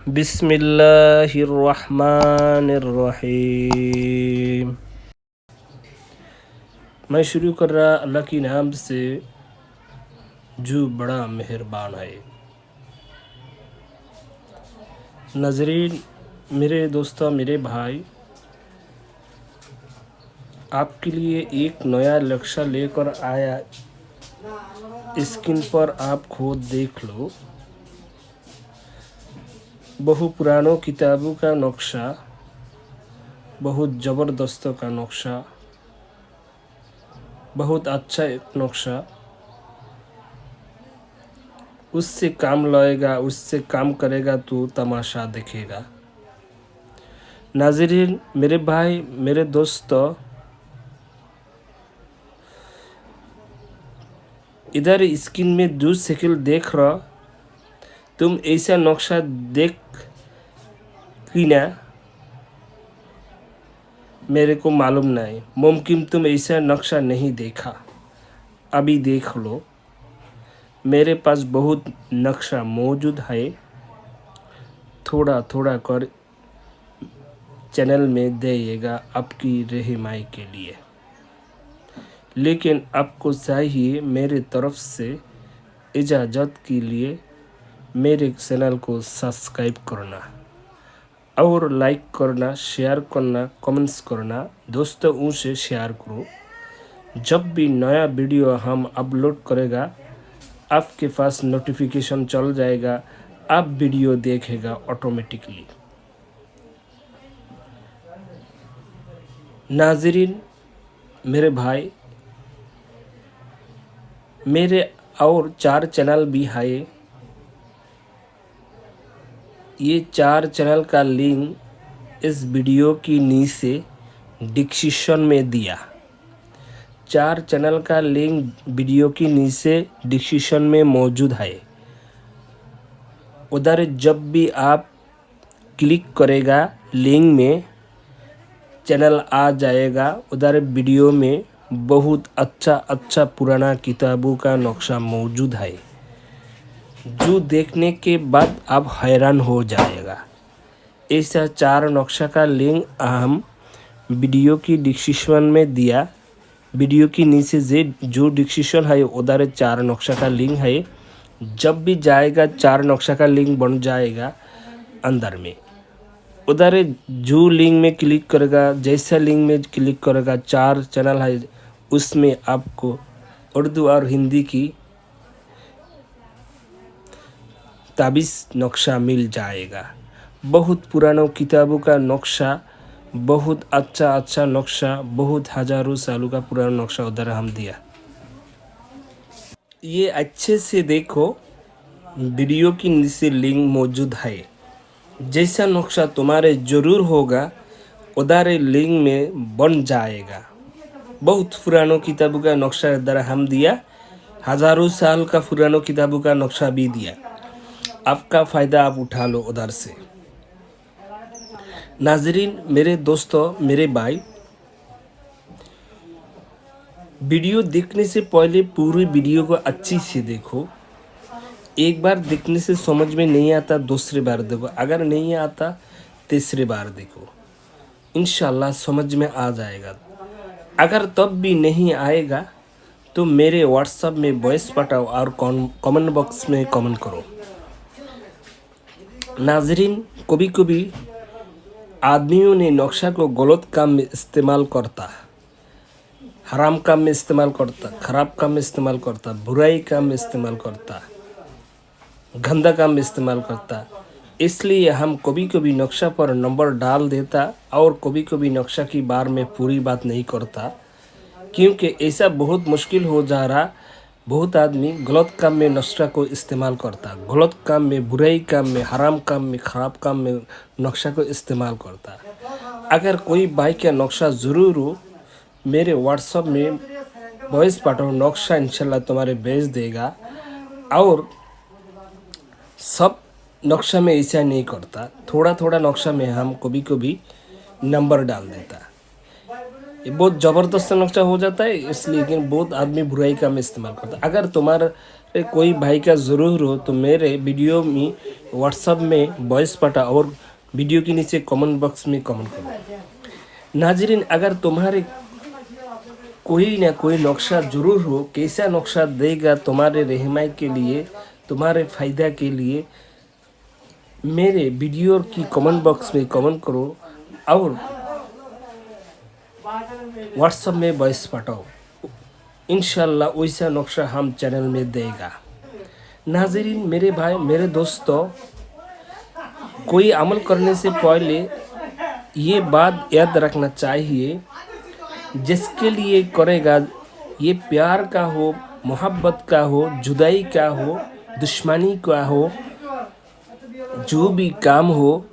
बिस्मिल्लाहिर्रहमानिर्रहीम। मैं शुरू कर रहा अल्लाह की नाम से जो बड़ा मेहरबान है। नाज़रीन, मेरे दोस्तों, मेरे भाई, आपके लिए एक नया लक्ष्य लेकर आया। स्क्रीन पर आप खुद देख लो। बहु पुरानों किताबों का नक्शा, बहुत ज़बरदस्त का नक्शा, बहुत अच्छा एक नक्शा। उससे काम लाएगा, उससे काम करेगा तो तमाशा देखेगा। नाज़रीन, मेरे भाई, मेरे दोस्तों, इधर स्क्रीन में जो शक्ल देख रहा, तुम ऐसा नक्शा देख कि ना, मेरे को मालूम नहीं। मुमकिन तुम ऐसा नक्शा नहीं देखा। अभी देख लो। मेरे पास बहुत नक्शा मौजूद है। थोड़ा थोड़ा कर चैनल में देगा आपकी रहनुमाई के लिए। लेकिन आपको चाहिए मेरे तरफ से इजाज़त के लिए मेरे चैनल को सब्सक्राइब करना और लाइक करना, शेयर करना, कमेंट्स करना। दोस्तों से शेयर करो। जब भी नया वीडियो हम अपलोड करेगा, आपके पास नोटिफिकेशन चल जाएगा। आप वीडियो देखेगा ऑटोमेटिकली। नाज़रीन, मेरे भाई, मेरे और 4 चैनल भी है। ये 4 चैनल का लिंक इस वीडियो की नीचे डिस्क्रिप्शन में दिया। 4 चैनल का लिंक वीडियो की नीचे डिस्क्रिप्शन में मौजूद है। उधर जब भी आप क्लिक करेगा, लिंक में चैनल आ जाएगा। उधर वीडियो में बहुत अच्छा पुराना किताबों का नक्शा मौजूद है, जो देखने के बाद आप हैरान हो जाएगा। ऐसा 4 नक्शा का लिंक हम वीडियो की डिस्क्रिप्शन में दिया। वीडियो की नीचे जो डिस्क्रिप्शन है, उधर 4 नक्शा का लिंक है। जब भी जाएगा 4 नक्शा का लिंक बन जाएगा अंदर में। उधर जो लिंक में क्लिक करेगा, जैसा लिंक में क्लिक करेगा, 4 चैनल है, उसमें आपको उर्दू और हिंदी की ताबीज़ नक्शा मिल जाएगा। बहुत पुरानों किताबों का नक्शा, बहुत अच्छा नक्शा, बहुत हज़ारों सालों का पुराना नक्शा उधर हम दिया। ये अच्छे से देखो, वीडियो की नीचे लिंक मौजूद है। जैसा नक्शा तुम्हारे ज़रूर होगा, उधर लिंक में बन जाएगा। बहुत पुरानों किताबों का नक्शा इधर हम दिया। हज़ारों साल का पुरानों किताबों का नक्शा भी दिया। आपका फ़ायदा आप उठा लो उधर से। नाज़रीन, मेरे दोस्तों, मेरे भाई, वीडियो देखने से पहले पूरी वीडियो को अच्छी से देखो। एक बार देखने से समझ में नहीं आता, दूसरी बार देखो। अगर नहीं आता, तीसरी बार देखो। इंशाल्लाह समझ में आ जाएगा। अगर तब भी नहीं आएगा तो मेरे व्हाट्सएप में वॉइस पठाओ और कमेंट बॉक्स में कमेंट करो। नाज़रीन, कभी कभी आदमियों ने नक्शा को गलत काम में इस्तेमाल करता, हराम काम में इस्तेमाल करता, ख़राब काम में इस्तेमाल करता, बुराई काम में इस्तेमाल करता, गंदा काम में इस्तेमाल करता। इसलिए हम कभी कभी नक्शा पर नंबर डाल देता और कभी कभी नक्शा की बार में पूरी बात नहीं करता, क्योंकि ऐसा बहुत मुश्किल हो जा रहा। बहुत आदमी गलत काम में नक्शा को इस्तेमाल करता, गलत काम में, बुराई काम में, हराम काम में, ख़राब काम में नक्शा को इस्तेमाल करता। अगर कोई भाई का नक्शा ज़रूर हो, मेरे व्हाट्सएप में वॉइस पाठो, नक्शा इंशाल्लाह तुम्हारे भेज देगा। और सब नक्शा में ऐसा नहीं करता, थोड़ा थोड़ा नक्शा में हम कभी कभी नंबर डाल देता। ये बहुत ज़बरदस्त नक्शा हो जाता है, इसलिए लेकिन बहुत आदमी बुराई का में इस्तेमाल करता है। अगर तुम्हारे कोई भाई का ज़रूर हो तो मेरे वीडियो में व्हाट्सअप में वॉइस पटा और वीडियो के नीचे कमेंट बॉक्स में कमेंट करो। नाजरीन, अगर तुम्हारे कोई ना कोई नक्शा जरूर हो, कैसा नक्शा देगा तुम्हारे रहनुमाई के लिए, तुम्हारे फ़ायदा के लिए, मेरे वीडियो की कमेंट बॉक्स में कमेंट करो और व्हाट्सएप में वॉइस पाठाओ। इंशाल्लाह वैसा नक्शा हम चैनल में देगा। नाजरीन, मेरे भाई मेरे दोस्तों, कोई अमल करने से पहले ये बात याद रखना चाहिए, जिसके लिए करेगा ये प्यार का हो, मोहब्बत का हो, जुदाई का हो, दुश्मनी का हो, जो भी काम हो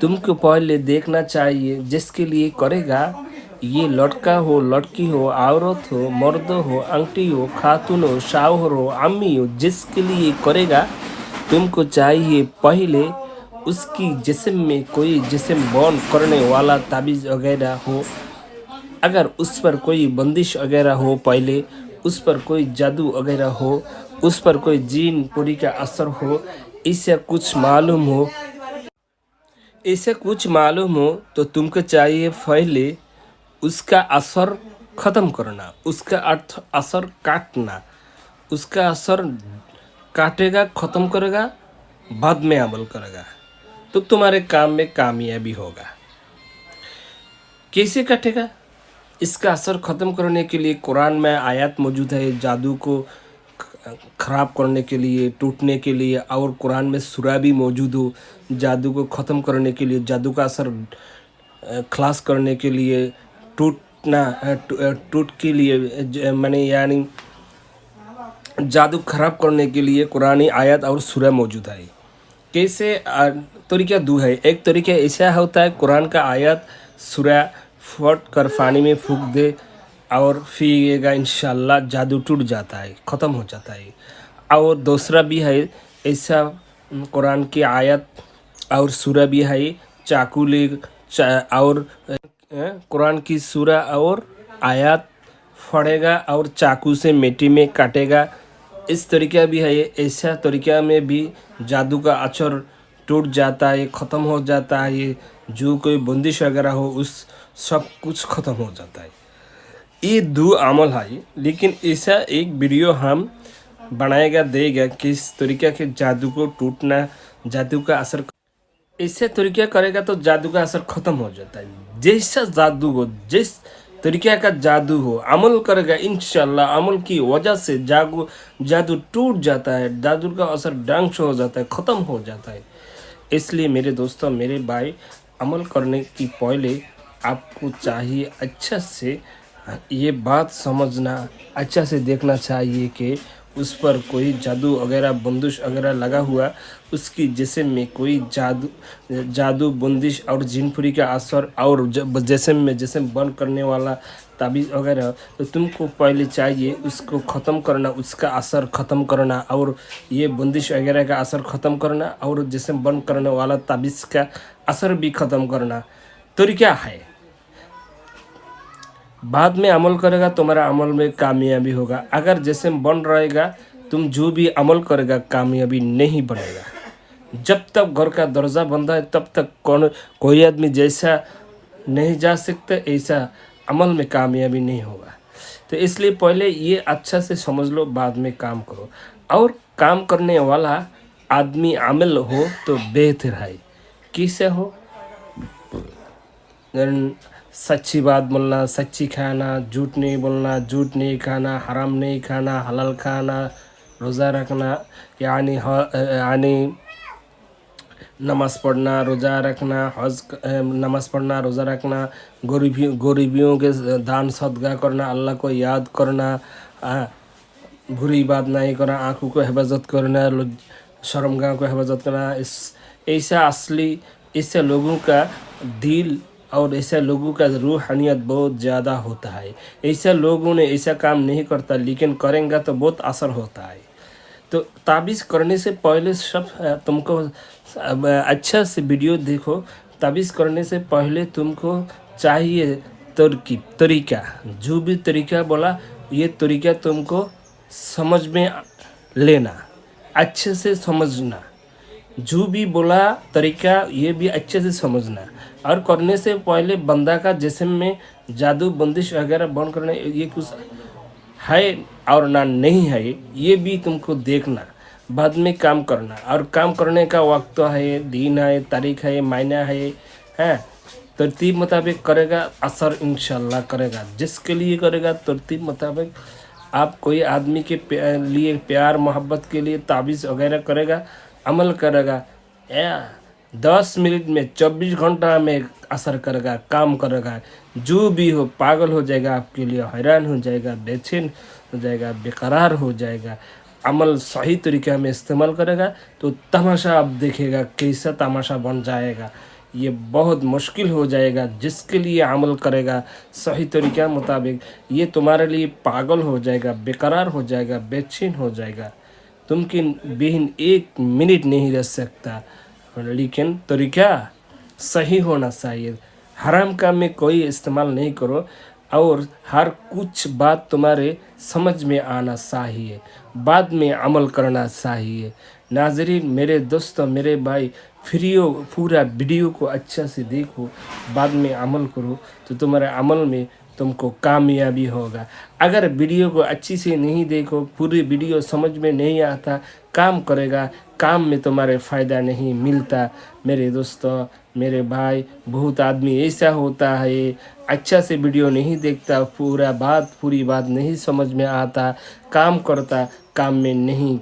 तुमको पहले देखना चाहिए। जिसके लिए करेगा, ये लड़का हो, लड़की हो, औरत हो, मर्द हो, आंटी हो, खातून हो, शाहर हो, अम्मी हो, जिसके लिए करेगा तुमको चाहिए पहले उसकी जिस्म में कोई जिस्म बर्न करने वाला ताबीज़ वगैरह हो। अगर उस पर कोई बंदिश वगैरह हो, पहले उस पर कोई जादू वगैरह हो, उस पर कोई जीन पूरी का असर हो, इससे कुछ मालूम हो, इसे कुछ मालूम हो तो तुमको चाहिए पहले उसका असर ख़त्म करना, उसका अर्थ असर काटना। उसका असर काटेगा, ख़त्म करेगा, बाद में अमल करेगा तो तुम्हारे काम में कामयाबी होगा। कैसे काटेगा? इसका असर ख़त्म करने के लिए कुरान में आयत मौजूद है, जादू को ख़राब करने के लिए, टूटने के लिए, और कुरान में सूरा भी मौजूद हो जादू को ख़त्म करने के लिए, जादू का असर खलास करने के लिए, टूट के लिए माने यानी जादू ख़राब करने के लिए कुरानी आयत और सूरा मौजूद है। कैसे तरीका दो है। एक तरीका ऐसा होता है, कुरान का आयत सूरा फट कर पानी में फूंक दे और फिर इंशाल्लाह जादू टूट जाता है, ख़त्म हो जाता है। और दूसरा भी है ऐसा, कुरान की आयत और सूरा भी है, चाकू ले और कुरान की सूरा और आयत फड़ेगा और चाकू से मिट्टी में काटेगा। इस तरीका भी है। ऐसा तरीका में भी जादू का असर टूट जाता है, ख़त्म हो जाता है। जो कोई बंदिश वगैरह हो उस सब कुछ ख़त्म हो जाता है। ये दो अमल है, लेकिन ऐसा एक वीडियो हम बनाएगा देगा किस तरीके के जादू को टूटना, जादू का असर ऐसे तरीका करेगा तो जादू का असर ख़त्म हो जाता है। जैसा जादू हो, जिस तरीके का जादू हो, अमल करेगा इंशाल्लाह अमल की वजह से जादू टूट जाता है, जादू का असर डांस हो जाता है, ख़त्म हो जाता है। इसलिए मेरे दोस्तों, मेरे भाई, अमल करने की पहले आपको चाहिए अच्छा से ये बात समझना, अच्छा से देखना चाहिए कि उस पर कोई जादू वगैरह बंदिश वगैरह लगा हुआ, उसकी जिस्म में कोई जादू बंदिश और जिनपुरी का असर और जिस्म में जिस्म बंद करने वाला ताबीज़ वगैरह, तो तुमको पहले चाहिए उसको ख़त्म करना, उसका असर ख़त्म करना और ये बंदिश वगैरह का असर ख़त्म करना और जिस्म बंद करने वाला ताबीज़ का असर भी ख़त्म करना। तरीका है। बाद में अमल करेगा, तुम्हारा अमल में कामयाबी होगा। अगर जैसे बन रहेगा, तुम जो भी अमल करेगा कामयाबी नहीं बनेगा। जब तक घर का दरवाज़ा बंद है तब तक कोई आदमी जैसा नहीं जा सकता, ऐसा अमल में कामयाबी नहीं होगा। तो इसलिए पहले ये अच्छा से समझ लो, बाद में काम करो। और काम करने वाला आदमी आमिल हो तो बेहतर है। किससे हो? सच्ची बात बोलना, सच्ची खाना, झूठ नहीं बोलना, झूठ नहीं खाना, हराम नहीं खाना, हलाल खाना, रोज़ा रखना, यानी नमाज़ पढ़ना, रोज़ा रखना, नमाज़ पढ़ना, रोज़ा रखना, गरीबियों के दान सदका करना, अल्लाह को याद करना, बुरी बात नहीं करना, आँखों को हिफाजत करना, शर्मगाह को हिफाजत करना। ऐसा असली इससे लोगों का दिल और ऐसे लोगों का रूहानियत बहुत ज़्यादा होता है। ऐसे लोगों ने ऐसा काम नहीं करता, लेकिन करेंगे तो बहुत असर होता है। तो ताबीज़ करने से पहले सब तुमको अच्छा से वीडियो देखो। ताबीज़ करने से पहले तुमको चाहिए तरकीब तरीका, जो भी तरीका बोला ये तरीका तुमको समझ में लेना, अच्छे से समझना। जो भी बोला तरीका ये भी अच्छे से समझना। और करने से पहले बंदा का जिस्म में जादू बंदिश वगैरह बंद करना, ये कुछ है और ना नहीं है, ये भी तुमको देखना, बाद में काम करना। और काम करने का वक्त तो है, दिन है, तारीख है, महीना है। तरतीब मुताबिक करेगा, असर इंशाल्लाह करेगा। जिसके लिए करेगा तरतीब मुताबिक, आप कोई आदमी के लिए प्यार मोहब्बत के लिए ताबीज़ वगैरह करेगा, अमल करेगा, 10 मिनट में 24 घंटा में असर करेगा, काम करेगा। जो भी हो पागल हो जाएगा, आपके लिए हैरान हो जाएगा, बेचैन हो जाएगा, बेकरार हो जाएगा। अमल सही तरीक़े में इस्तेमाल करेगा तो तमाशा आप देखेगा, कैसा तमाशा बन जाएगा। ये बहुत मुश्किल हो जाएगा। जिसके लिए अमल करेगा सही तरीक़ा मुताबिक, ये तुम्हारे लिए पागल हो जाएगा, बेकरार हो जाएगा, बेचैन हो जाएगा, तुमकिन बिन 1 मिनट नहीं रह सकता। लेकिन तरीक़ा सही होना चाहिए। हराम काम में कोई इस्तेमाल नहीं करो, और हर कुछ बात तुम्हारे समझ में आना चाहिए, बाद में अमल करना चाहिए। नाज़रीन, मेरे दोस्तों, मेरे भाई, पूरा वीडियो को अच्छा से देखो, बाद में अमल करो तो तुम्हारे अमल में तुमको कामयाबी होगा। अगर वीडियो को अच्छी से नहीं देखो, पूरी वीडियो समझ में नहीं आता, काम करेगा, काम में तुम्हारे फ़ायदा नहीं मिलता। मेरे दोस्तों, मेरे भाई, बहुत आदमी ऐसा होता है, अच्छा से वीडियो नहीं देखता, पूरी बात नहीं समझ में आता, काम करता, काम में नहीं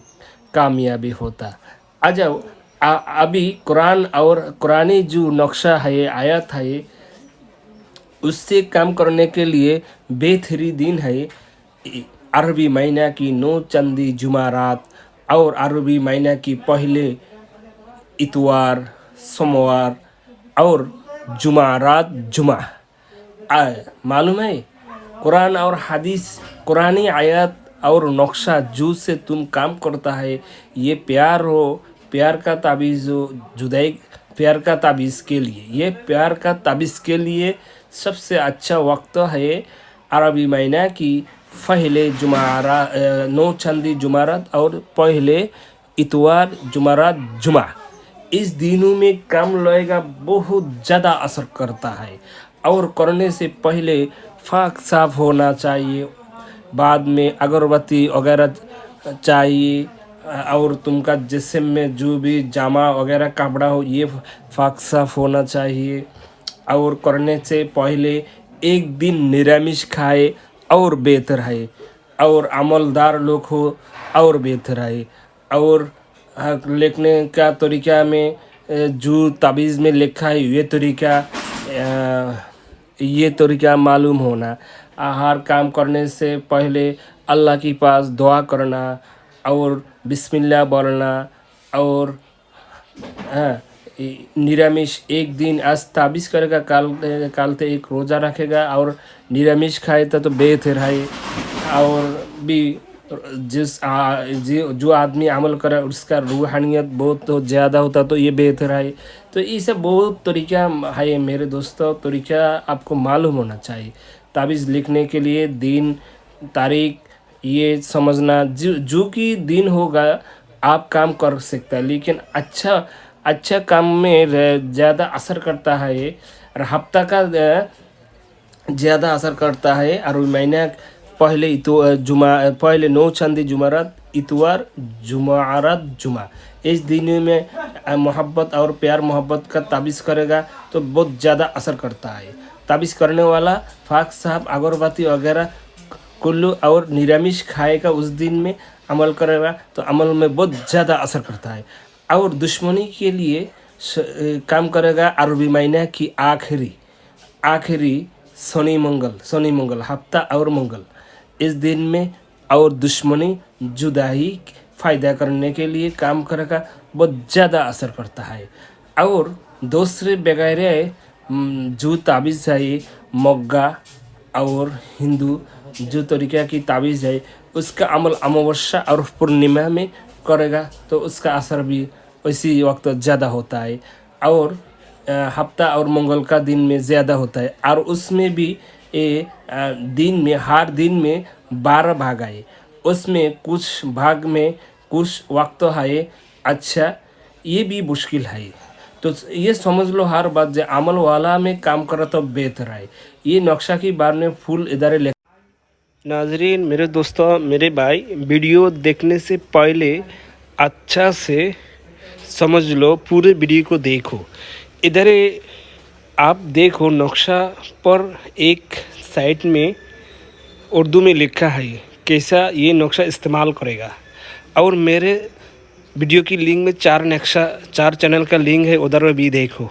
कामयाबी होता। आ जाओ, अभी कुरान और कुरानी जो नक्शा है, आयत है, उससे काम करने के लिए बेहतरीन है। अरबी महीना की 9 चंदी जुमारात और अरबी महीना की पहले इतवार, सोमवार और जुमारात जुमा। मालूम है, कुरान और हदीस, कुरानी आयत और नक्शा जो से तुम काम करता है, ये प्यार हो, प्यार का ताबीज़ हो, जुदाई प्यार का ताबीज़ के लिए, ये प्यार का ताबीज़ के लिए सबसे अच्छा वक्त है अरबी महीना की पहले 9 चंदी जुमारात और पहले इतवार, जुमारात, जुमा। इस दिनों में काम लगेगा, बहुत ज़्यादा असर करता है। और करने से पहले फाक साफ होना चाहिए, बाद में अगरबत्ती वगैरह चाहिए, और तुमका जिस्म में जो भी जामा वगैरह कपड़ा हो, ये फाक साफ होना चाहिए। और करने से पहले एक दिन निरामिष खाए और बेहतर है, और अमलदार लोग हो और बेहतर है। और लिखने का तरीका में जो ताबीज़ में लिखा है, ये तरीका मालूम होना। हर काम करने से पहले अल्लाह के पास दुआ करना और बिस्मिल्लाह बोलना, और निरामिष एक दिन आज ताबीज़ करेगा, काल ते एक रोज़ा रखेगा और निरामिष खाए तो बेहतर है। और भी जो आदमी अमल करे उसका रूहानियत बहुत ज़्यादा होता, तो ये बेहतर है। तो ये सब बहुत तरीका है मेरे दोस्तों, तरीका आपको मालूम होना चाहिए। ताबीज़ लिखने के लिए दिन, तारीख ये समझना, जो कि दिन होगा आप काम कर सकता है। लेकिन अच्छा काम में ज़्यादा असर करता है, और हफ्ता का ज़्यादा असर करता है। और महीना पहले पहले 9 चंदी जुमारात, इतवार, जुमारात, जुमा। इस दिन में मोहब्बत और प्यार मोहब्बत का ताबीज़ करेगा तो बहुत ज़्यादा असर करता है। ताबीज़ करने वाला फाक साहब अगरबत्ती वगैरह कुल्लू और निरामिष खाएगा, उस दिन में अमल करेगा तो अमल में बहुत ज़्यादा असर करता है। और दुश्मनी के लिए काम करेगा अरबी महीना की आखिरी शनि मंगल हफ्ता और मंगल, इस दिन में। और दुश्मनी जुदाई फ़ायदा करने के लिए काम करेगा, बहुत ज़्यादा असर करता है। और दूसरे वगैरह जो ताबीज़ है, मग्गा और हिंदू जो तरीक़ा की ताबीज़ है, उसका अमल अमावस्या और पूर्णिमा में करेगा तो उसका असर भी उसी वक्त ज़्यादा होता है। और हफ्ता और मंगल का दिन में ज़्यादा होता है। और उसमें भी दिन में हर दिन में 12 भाग आए, उसमें कुछ भाग में कुछ वक्त है अच्छा, ये भी मुश्किल है। तो ये समझ लो हर बात जो अमल वाला में काम करा तो बेहतर है। ये नक्शा के बारे में फुल इधर नाजरीन, मेरे दोस्तों, मेरे भाई, वीडियो देखने से पहले अच्छा से समझ लो, पूरे वीडियो को देखो। इधर आप देखो नक्शा पर एक साइड में उर्दू में लिखा है कैसा ये नक्शा इस्तेमाल करेगा। और मेरे वीडियो की लिंक में 4 नक्शा 4 चैनल का लिंक है, उधर भी देखो।